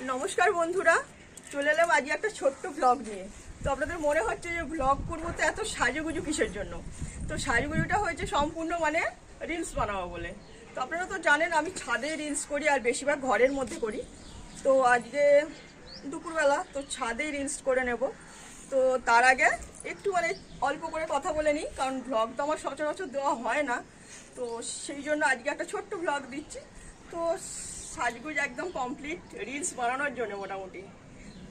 নমস্কার বন্ধুরা, চলে এলাম আজকে একটা ছোট্ট ব্লগ নিয়ে। তো আপনাদের মনে হচ্ছে যে ব্লগ করবো তো এত সাজুগুজু কিসের জন্য। তো সাজুগুজুটা হয়েছে সম্পূর্ণ রিলস বানাবো বলে। তো আপনারা তো জানেন আমি ছাদে রিলস করি আর বেশিরভাগ ঘরের মধ্যে করি। তো আজকে দুপুরবেলা তো ছাদে রিলস করে নেব। তো তার আগে একটু অল্প করে কথা বলে নিই, কারণ ব্লগ তো আমার সচরাচর দেওয়া হয় না। তো সেই জন্য আজকে একটা ছোট্ট ব্লগ দিচ্ছি। তো সাজগুজ একদম কমপ্লিট রিলস বানানোর জন্য মোটামুটি।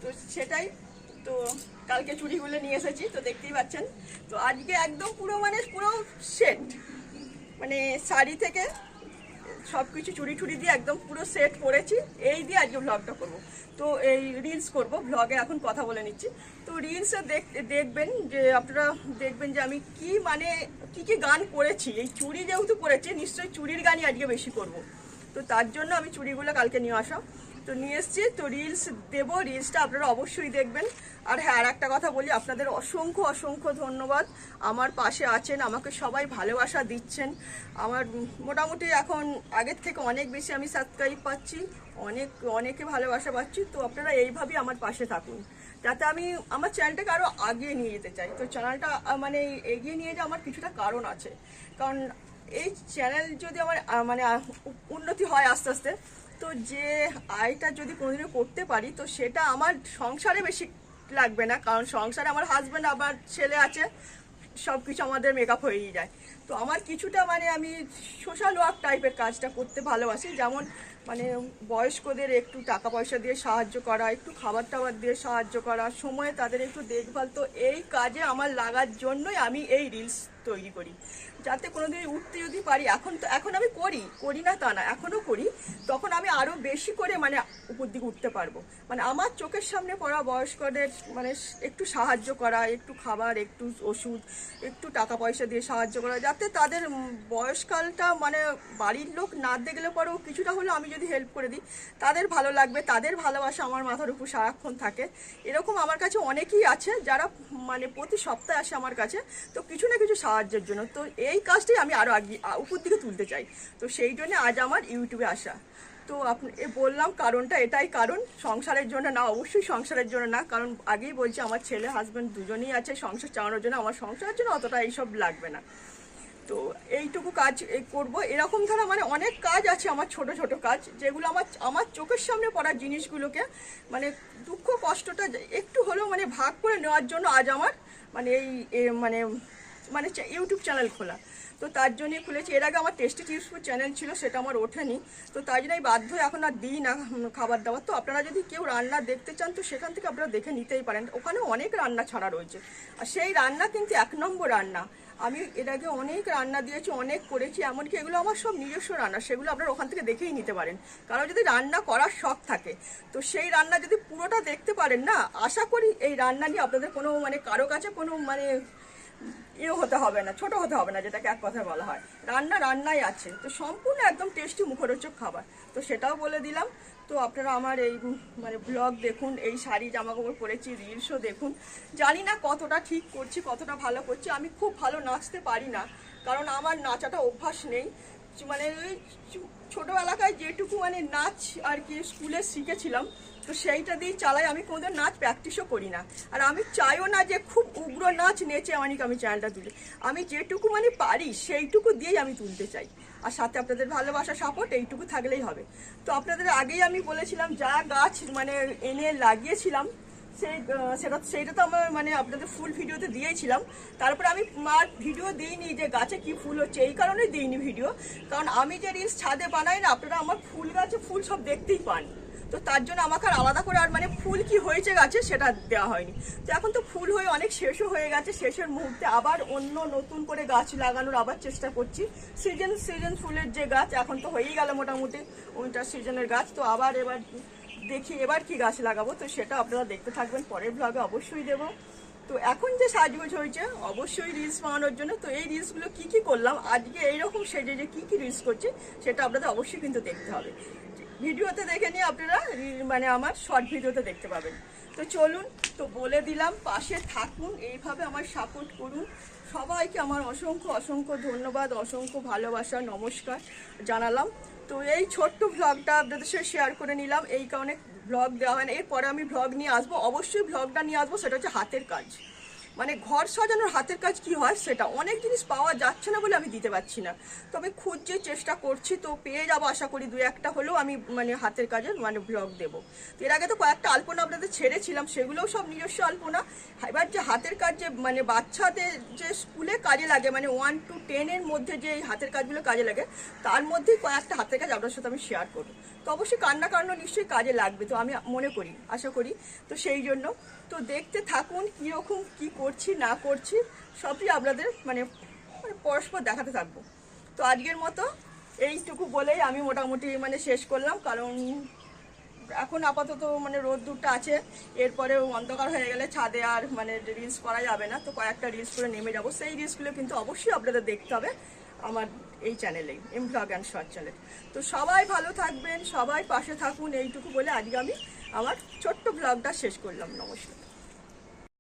তো সেটাই। তো কালকে চুড়িগুলো নিয়ে এসেছি, তো দেখতেই পাচ্ছেন। তো আজকে একদম পুরো সেট, শাড়ি থেকে সব কিছু চুড়ি টুড়ি দিয়ে একদম পুরো সেট করেছি। এই দিয়ে আজকে ব্লগটা করবো। তো এই রিলস করব, ব্লগে এখন কথা বলে নিচ্ছি। তো রিলসে দেখবেন যে আপনারা দেখবেন যে আমি কি কি গান করেছি। এই চুড়ি যেহেতু করেছি, নিশ্চয়ই চুড়ির গানই আজকে বেশি করব। তো তার জন্য আমি চুড়িগুলো কালকে নিয়ে আসা, তো নিয়ে এসছি। তো রিলস দেবো, রিলসটা আপনারা অবশ্যই দেখবেন। আর হ্যাঁ, আর একটা কথা বলি, আপনাদের অসংখ্য অসংখ্য ধন্যবাদ। আমার পাশে আছেন, আমাকে সবাই ভালোবাসা দিচ্ছেন। আমার মোটামুটি এখন আগের থেকে অনেক বেশি আমি সাবস্ক্রাইব পাচ্ছি, অনেকে ভালোবাসা পাচ্ছি। তো আপনারা এইভাবেই আমার পাশে থাকুন, যাতে আমি আমার চ্যানেলটাকে আরও আগিয়ে নিয়ে যেতে চাই। তো চ্যানেলটা এগিয়ে নিয়ে যাওয়ার আমার কিছুটা কারণ আছে। কারণ এই চ্যানেল যদি আমার উন্নতি হয় আস্তে আস্তে, তো যে আয়টা যদি কোনোদিনও করতে পারি, তো সেটা আমার সংসারে বেশি লাগবে না। কারণ সংসারে আমার হাজব্যান্ড, আমার ছেলে আছে, সব কিছু আমাদের মেকআপ হয়েই যায়। তো আমার কিছুটা আমি সোশ্যাল ওয়ার্ক টাইপের কাজটা করতে ভালোবাসি। যেমন বয়স্কদের একটু টাকা পয়সা দিয়ে সাহায্য করা, একটু খাবার টাবার দিয়ে সাহায্য করা, সময়ে তাদের একটু দেখভাল। তো এই কাজে আমার লাগার জন্যই আমি এই রিলস তৈরি করি, যাতে কোনোদিন উঠতে যদি পারি। এখন আমি করি না তা না, এখনও করি। তখন আমি আরও বেশি করে উপর দিকে উঠতে পারবো। আমার চোখের সামনে পড়া বয়স্কদের একটু সাহায্য করা, একটু খাবার, একটু ওষুধ, একটু টাকা পয়সা দিয়ে সাহায্য করা, যাতে তাদের বয়সকালটা বাড়ির লোক না দেখলে পরেও কিছুটা হলেও আমি যদি হেল্প করে দিই, তাদের ভালো লাগবে, তাদের ভালোবাসা আমার মাথার উপর সারাক্ষণ থাকে। এরকম আমার কাছে অনেকেই আছে যারা প্রতি সপ্তাহে আসে আমার কাছে, তো কিছু না কিছু সাহায্যের জন্য। তো এই কাজটাই আমি আরও উপর দিকে তুলতে চাই। তো সেই জন্য আজ আমার ইউটিউবে আসা। তো বললাম কারণটা এটাই, কারণ সংসারের জন্য না, অবশ্যই সংসারের জন্য না। কারণ আগেই বলছি, আমার ছেলে হাজব্যান্ড দুজনেই আছে সংসার চালানোর জন্য, আমার সংসারের জন্য অতটা এইসব লাগবে না। তো এইটুকু কাজ করব। এরকম ধারা অনেক কাজ আছে আমার, ছোট ছোট কাজ, যেগুলো আমার চোখের সামনে পড়া জিনিসগুলোকে দুঃখ কষ্টটা একটু হলেও ভাগ করে নেওয়ার জন্য আজ আমার এই ইউটিউব চ্যানেল খোলা। তো তার জন্যই খুলেছি। এর আগে আমার টেস্টি টিপস চ্যানেল ছিল, সেটা আমার ওঠেনি। তো তাই জন্যই বাধ্য এখন আর দিই না খাবার দাবার। তো আপনারা যদি কেউ রান্না দেখতে চান, তো সেখান থেকে আপনারা দেখে নিতেই পারেন। ওখানে অনেক রান্না ছাড়া রয়েছে, আর সেই রান্না কিন্তু 1 নম্বর রান্না। আমি এর আগে অনেক রান্না দিয়েছি, অনেক করেছি, এমনকি এগুলো আমার সব নিজস্ব রান্না। সেগুলো আপনারা ওখান থেকে দেখেই নিতে পারেন। কারণ যদি রান্না করার শখ থাকে, তো সেই রান্না যদি পুরোটা দেখতে পারেন না, আশা করি এই রান্না নিয়ে আপনাদের কোনো কারো কাছে কোনো হতে হবে না, ছোট হতে হবে না, যেটাকে এক কথায় বলা হয়। রান্নাই আছে, তো সম্পূর্ণ একদম টেস্টি মুখরোচক খাবার। তো সেটাও বলে দিলাম। তো আপনারা আমার এই ব্লগ দেখুন, এই শাড়ি জামা কাপড় পরেছি, রিলসও দেখুন। জানি না কতটা ঠিক করছি, কতটা ভালো করছি। আমি খুব ভালো নাচতে পারি না, কারণ আমার নাচাটা অভ্যাস নেই। ওই ছোটোবেলাকায় যেটুকু নাচ আর কি স্কুলে শিখেছিলাম, তো সেইটা দিয়েই চালাই। আমি কোনোদিন নাচ প্র্যাকটিসও করি না। আর আমি চাইও না যে খুব উগ্র নাচ নেচে আমি চ্যানেলটা তুলি। আমি যেটুকু পারি সেইটুকু দিয়েই আমি তুলতে চাই। আর সাথে আপনাদের ভালোবাসা, সাপোর্ট, এইটুকু থাকলেই হবে। তো আপনাদের আগেই আমি বলেছিলাম, যা গাছ এনে লাগিয়েছিলাম, সেইটা তো আমার আপনাদের ফুল ভিডিওতে দিয়েছিলাম। তারপরে আমি ভিডিও দিইনি যে গাছে কি ফুল হচ্ছে, এই কারণেই দিইনি ভিডিও। কারণ আমি যে রিলস ছাদে বানাই না, আপনারা আমার ফুল গাছে ফুল সব দেখতেই পান। তো তার জন্য আমাকে আর আলাদা করে আর ফুল কি হয়েছে গাছে সেটা দেওয়া হয়নি। তো এখন তো ফুল হয়ে অনেক শেষও হয়ে গেছে। শেষের মুহূর্তে আবার অন্য নতুন করে গাছ লাগানোর আবার চেষ্টা করছি। সিজন ফুলের যে গাছ, এখন তো হয়েই গেল মোটামুটি উইন্টার সিজনের গাছ। তো এবার দেখি এবার কি গাছ লাগাবো, তো সেটা আপনারা দেখতে থাকবেন, পরের ব্লগে অবশ্যই দেবো। তো এখন যে সাজগোজ হয়েছে অবশ্যই রিলস বানানোর জন্য। তো এই রিলসগুলো কি কি করলাম আজকে, এইরকম সেজে যে কি কি রিলস করছি, সেটা আপনাদের অবশ্যই কিন্তু দেখতে হবে। ভিডিওতে দেখে নিয়ে আপনারা আমার শর্ট ভিডিওতে দেখতে পাবেন। তো চলুন, তো বলে দিলাম, পাশে থাকুন, এইভাবে আমার সাপোর্ট করুন। সবাইকে আমার অসংখ্য অসংখ্য ধন্যবাদ, অসংখ্য ভালোবাসা, নমস্কার জানালাম। তো এই ছোট্ট ভ্লগটা আপনাদের সাথে শেয়ার করে নিলাম, এই কারণে ভ্লগ দেওয়া হয় না। এরপরে আমি ভ্লগ নিয়ে আসবো, অবশ্যই ভ্লগটা নিয়ে আসবো, সেটা হচ্ছে হাতের কাজ। মানে ঘর সাজানোর হাতের কাজ কি হয় সেটা, অনেক জিনিস পাওয়া যাচ্ছে না বলে আমি দিতে পারছি না, তবে খুঁজছে, চেষ্টা করছি, তো পেয়ে যাবো আশা করি। দু একটা হলেও আমি মানে হাতের কাজের মানে ব্লগ দেবো। তো এর আগে তো কয়েকটা আলপনা আপনাদের ছেড়েছিলাম, সেগুলোও সব নিজস্ব আলপনা। এবার যে হাতের কাজ যে মানে বাচ্চাদের যে স্কুলে কাজে লাগে, মানে 1 to 10 মধ্যে যে এই হাতের কাজগুলো কাজে লাগে, তার মধ্যেই কয়েকটা হাতের কাজ আপনার সাথে আমি শেয়ার করবো। তো অবশ্যই কান্না কান্না নিশ্চয়ই কাজে লাগবে, তো আমি মনে করি, আশা করি। তো সেই জন্য তো দেখতে থাকুন কীরকম কি করছি না করছি, সবই আপনাদের মানে পরস্পর দেখাতে থাকবো। তো আজকের মতো এইটুকু বলেই আমি মোটামুটি মানে শেষ করলাম, কারণ এখন আপাতত মানে রোদ্দুরটা আছে, এরপরে অন্ধকার হয়ে গেলে ছাদে আর মানে রিলস করা যাবে না। তো কয়েকটা রিলস করে নেমে যাবো, সেই রিলসগুলো কিন্তু অবশ্যই আপনাদের দেখতে হবে আমার এই চ্যানেলেই, M blog and short channel. তো সবাই ভালো থাকবেন, সবাই পাশে থাকুন, এইটুকু বলে আজকে আমি আমার ছোট্ট ব্লগটা শেষ করলাম। নমস্কার।